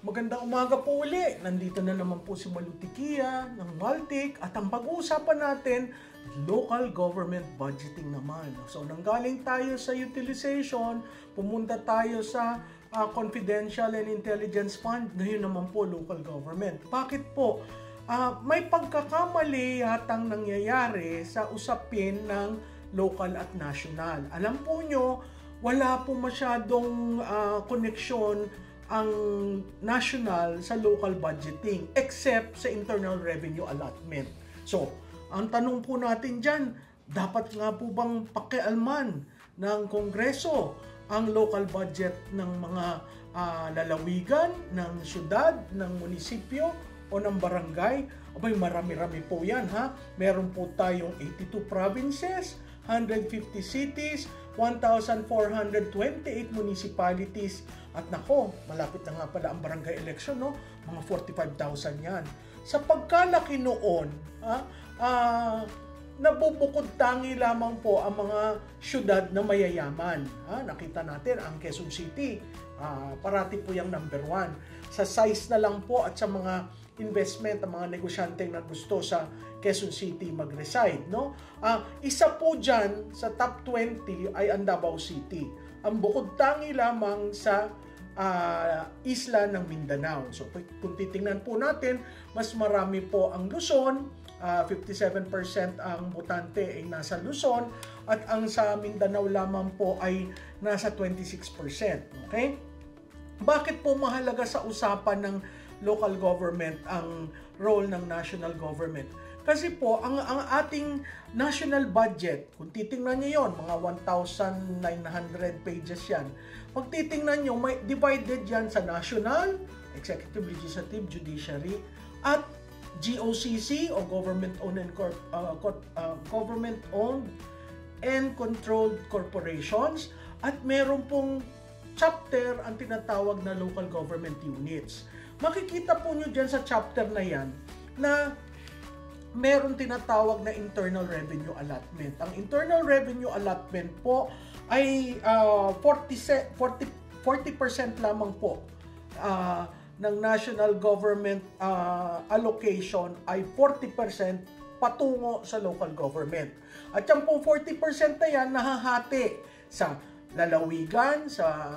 Magandang umaga po uli. Nandito na naman po si Malutikia ng Maltic at ang pag-uusapan natin, local government budgeting naman. So nanggaling tayo sa utilization, pumunta tayo sa confidential and intelligence fund, ngayon naman po local government. Bakit po? May pagkakamali yatang nangyayari sa usapin ng local at national. Alam po nyo, wala po masyadong koneksyon ang national sa local budgeting except sa internal revenue allotment. So, ang tanong po natin dyan, dapat nga po bang pakialman ng Kongreso ang local budget ng mga lalawigan, ng syudad, ng munisipyo o ng barangay? Abay, marami-rami po yan, ha? Meron po tayong 82 provinces, 150 cities, 1,428 municipalities, at nako, malapit na nga pala ang barangay election, no? Mga 45,000 yan. Sa pagkalaki noon, nabubukod tangi lamang po ang mga syudad na mayayaman. Nakita natin ang Quezon City, parati po yung number 1. Sa size na lang po at sa mga investment, ang mga negosyante na gusto sa Quezon City mag-reside, no? Isa po dyan sa top 20 ay ang Davao City. Ang bukod tangi lamang sa isla ng Mindanao. So kung titingnan po natin, mas marami po ang Luzon, 57% ang botante ay nasa Luzon, at ang sa Mindanao lamang po ay nasa 26%. Okay? Bakit po mahalaga sa usapan ng local government ang role ng national government? Kasi po, ang ating national budget, kung titingnan nyo yon, mga 1,900 pages yan. Pag titingnan nyo, may divided yan sa national, executive, legislative, judiciary, at GOCC o government-owned and controlled corporations, at meron pong chapter ang tinatawag na local government units. Makikita po nyo dyan sa chapter na yan na meron tinatawag na internal revenue allotment. Ang internal revenue allotment po ay 40% lamang po ng national government allocation ay 40% patungo sa local government. At yung pong 40% na yan nahahati sa lalawigan, sa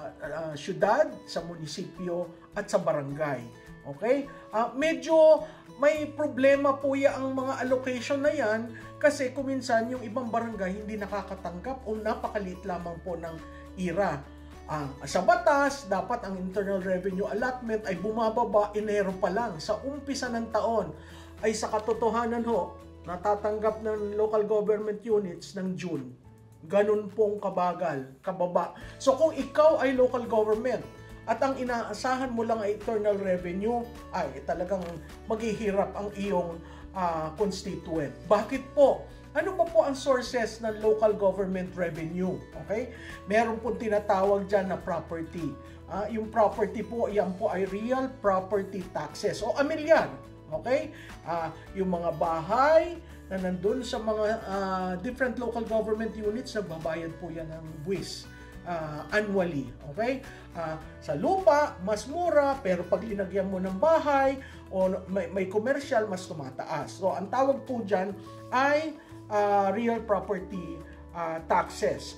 syudad, sa munisipyo at sa barangay. Okay? Medyo may problema po ang mga allocation na yan kasi kuminsan yung ibang barangay hindi nakakatanggap o napakaliit lamang po ng IRA. Sa batas, dapat ang internal revenue allotment ay bumababa Enero pa lang sa umpisa ng taon. Ay sa katotohanan ho, natatanggap ng local government units ng June. Ganun pong kababa. So kung ikaw ay local government at ang inaasahan mo lang ay internal revenue, ay talagang maghihirap ang iyong constituent. Bakit po? Ano pa po ang sources ng local government revenue? Okay? Meron po tinatawag dyan na property. Yung property po, yan po ay real property taxes o amilyar. Okay? Yung mga bahay na nandun sa mga different local government units, nagbabayad po yan ng buwis annually. Okay? Sa lupa, mas mura, pero pag linagyan mo ng bahay o may commercial, mas tumataas. So, ang tawag po dyan ay real property taxes.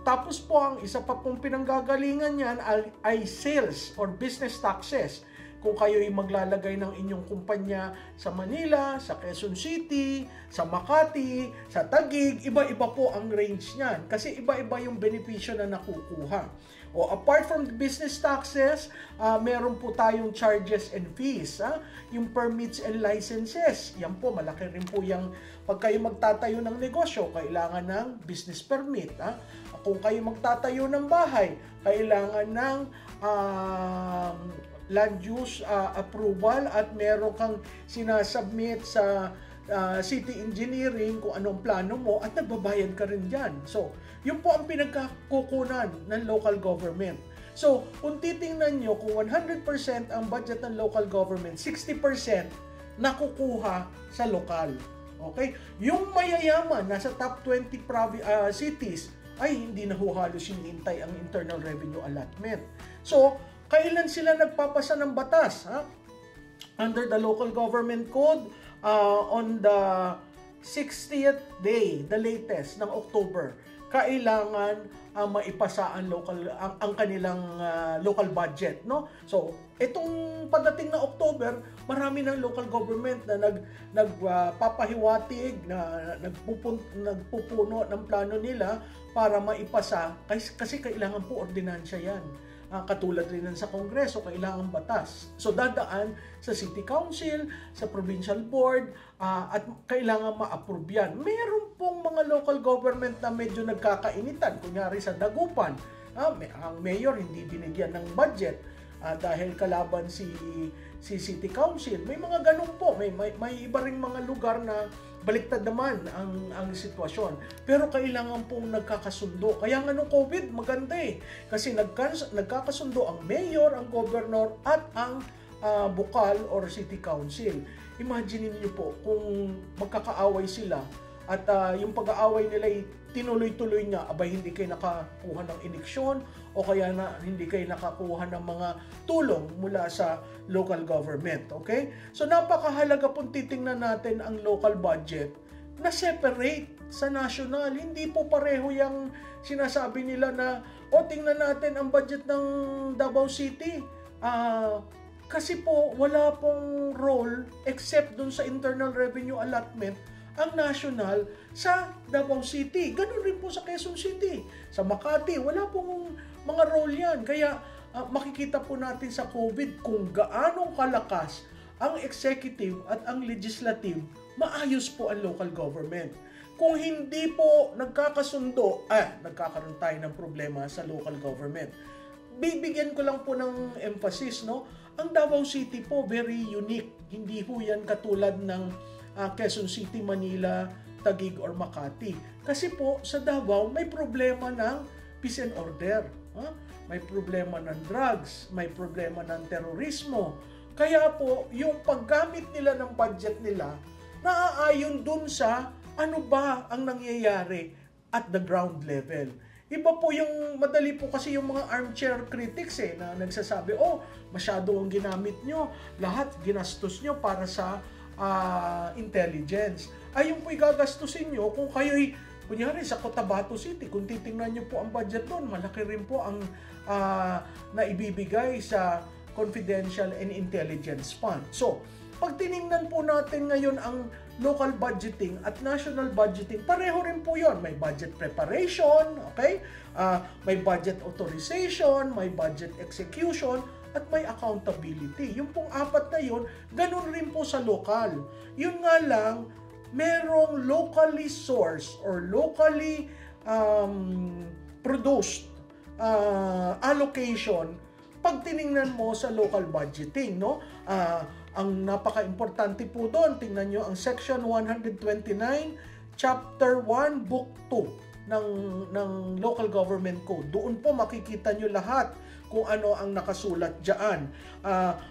Tapos po, ang isa pa pong pinanggagalingan yan ay sales or business taxes. Kung kayo ay maglalagay ng inyong kumpanya sa Manila, sa Quezon City, sa Makati, sa Taguig, iba-iba po ang range niyan. Kasi iba-iba yung benepisyo na nakukuha. O apart from the business taxes, meron po tayong charges and fees. Yung permits and licenses, yan po, malaki rin po yung pag kayo magtatayo ng negosyo, kailangan ng business permit. Kung kayo magtatayo ng bahay, kailangan ng land use approval at meron kang sinasubmit sa city engineering kung anong plano mo at nagbabayad ka rin dyan. So, yun po ang pinagkakukunan ng local government. So, kung titingnan nyo, kung 100% ang budget ng local government, 60% nakukuha sa lokal. Okay? Yung mayayaman, nasa top 20 cities, ay hindi na halos hinihintay ang internal revenue allotment. So, kailan sila nagpapasa ng batas? Under the Local Government Code, on the 60th day, the latest ng October, kailangan maipasa ang kanilang local budget, no? So, itong pagdating na October, marami ng local government na nagpapahiwatig, na nagpupuno ng plano nila para maipasa kasi kailangan po ordinansya 'yan. Katulad rin sa Kongreso, kailangan batas. So, dadaan sa City Council, sa Provincial Board, at kailangan ma-approve yan. Meron pong mga local government na medyo nagkakainitan. Kunyari sa Dagupan, ang mayor hindi binigyan ng budget dahil kalaban si City Council. May mga ganun po. May iba ring mga lugar na baliktad naman ang sitwasyon. Pero kailangan pong nagkakasundo. Kaya nga nung COVID, maganda kasi nagkakasundo ang mayor, ang governor, at ang bukal or city council. Imagine niyo po kung magkakaaway sila at yung pag-aaway nila ay tinuloy-tuloy nga, abay hindi kayo nakakuha ng eleksyon o kaya hindi kayo nakakuha ng mga tulong mula sa local government. Okay? So napakahalaga pong titingnan natin ang local budget na separate sa national. Hindi po pareho yung sinasabi nila na tingnan natin ang budget ng Davao City. Kasi po wala pong role except dun sa internal revenue allotment ang national sa Davao City. Ganun rin po sa Quezon City. Sa Makati, wala pong mga role yan. Kaya makikita po natin sa COVID kung gaano kalakas ang executive at ang legislative, maayos po ang local government. Kung hindi po nagkakasundo, nagkakaroon tayo ng problema sa local government. Bibigyan ko lang po ng emphasis, no? Ang Davao City po, very unique. Hindi po yan katulad ng Quezon City, Manila, Taguig, or Makati. Kasi po, sa Davao, may problema ng peace and order. May problema ng drugs, may problema ng terorismo. Kaya po, yung paggamit nila ng budget nila, naaayon dun sa ano ba ang nangyayari at the ground level. Iba po yung, madali po kasi yung mga armchair critics na nagsasabi, masyado ang ginamit nyo, lahat ginastos nyo para sa intelligence. Yung po igagastusin nyo kung kayo'y, kunyari sa Cotabato City, kung titingnan nyo po ang budget doon, malaki rin po ang naibibigay sa confidential and intelligence fund. So, pag tiningnan po natin ngayon ang local budgeting at national budgeting, pareho rin po yon. May budget preparation, okay? May budget authorization, may budget execution, at may accountability. Yung pong apat na yun, ganun rin po sa local. Yun nga lang, merong locally sourced or locally produced allocation pag tiningnan mo sa local budgeting, no? Ang napaka-importante po doon, tingnan nyo ang Section 129, Chapter 1, Book 2 ng Local Government Code. Doon po makikita nyo lahat kung ano ang nakasulat dyan.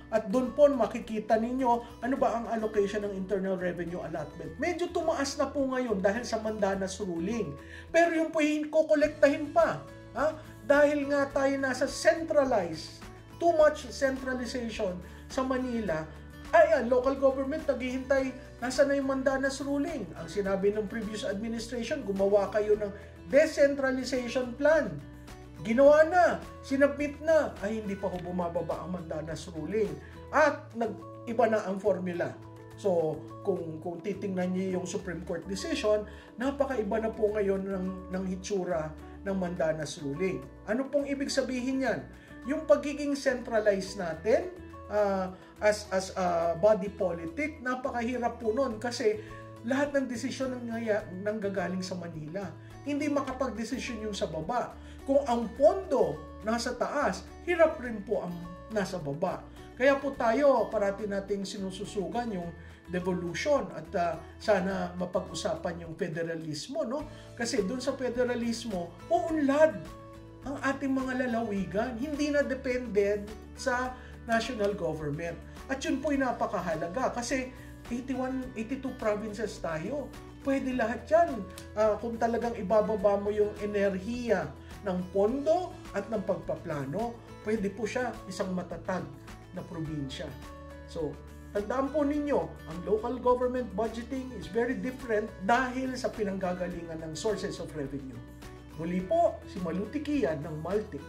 At doon po makikita ninyo ano ba ang allocation ng Internal Revenue Allotment. Medyo tumaas na po ngayon dahil sa Mandanas ruling. Pero yung po kukolektahin pa. Dahil nga tayo nasa centralized, too much centralization sa Manila, local government naghihintay, nasa na yung Mandanas ruling. Ang sinabi ng previous administration, gumawa kayo ng decentralization plan. Ginawa na, sinabit na, hindi pa ho bumababa ang Mandanas ruling. At nag-iba na ang formula. So, kung titingnan niyo yung Supreme Court decision, napakaiba na po ngayon ng hitsura ng Mandanas ruling. Ano pong ibig sabihin yan? Yung pagiging centralized natin, as a body politic, napakahirap po nun kasi lahat ng desisyon nanggagaling sa Manila. Hindi makapag-desisyon yung sa baba. Kung ang pondo nasa taas, hirap rin po ang nasa baba. Kaya po tayo, parati nating sinususugan yung devolution at sana mapag-usapan yung federalismo, no? Kasi dun sa federalismo, uunlad ang ating mga lalawigan. Hindi na dependent sa national government. At yun po yung napakahalaga kasi 82 provinces tayo. Pwede lahat yan. Kung talagang ibababa mo yung enerhiya ng pondo at ng pagpaplano, pwede po siya isang matatag na probinsya. So, tandaan po ninyo, ang local government budgeting is very different dahil sa pinanggagalingan ng sources of revenue. Muli po, si Malu Tikian ng Maltic.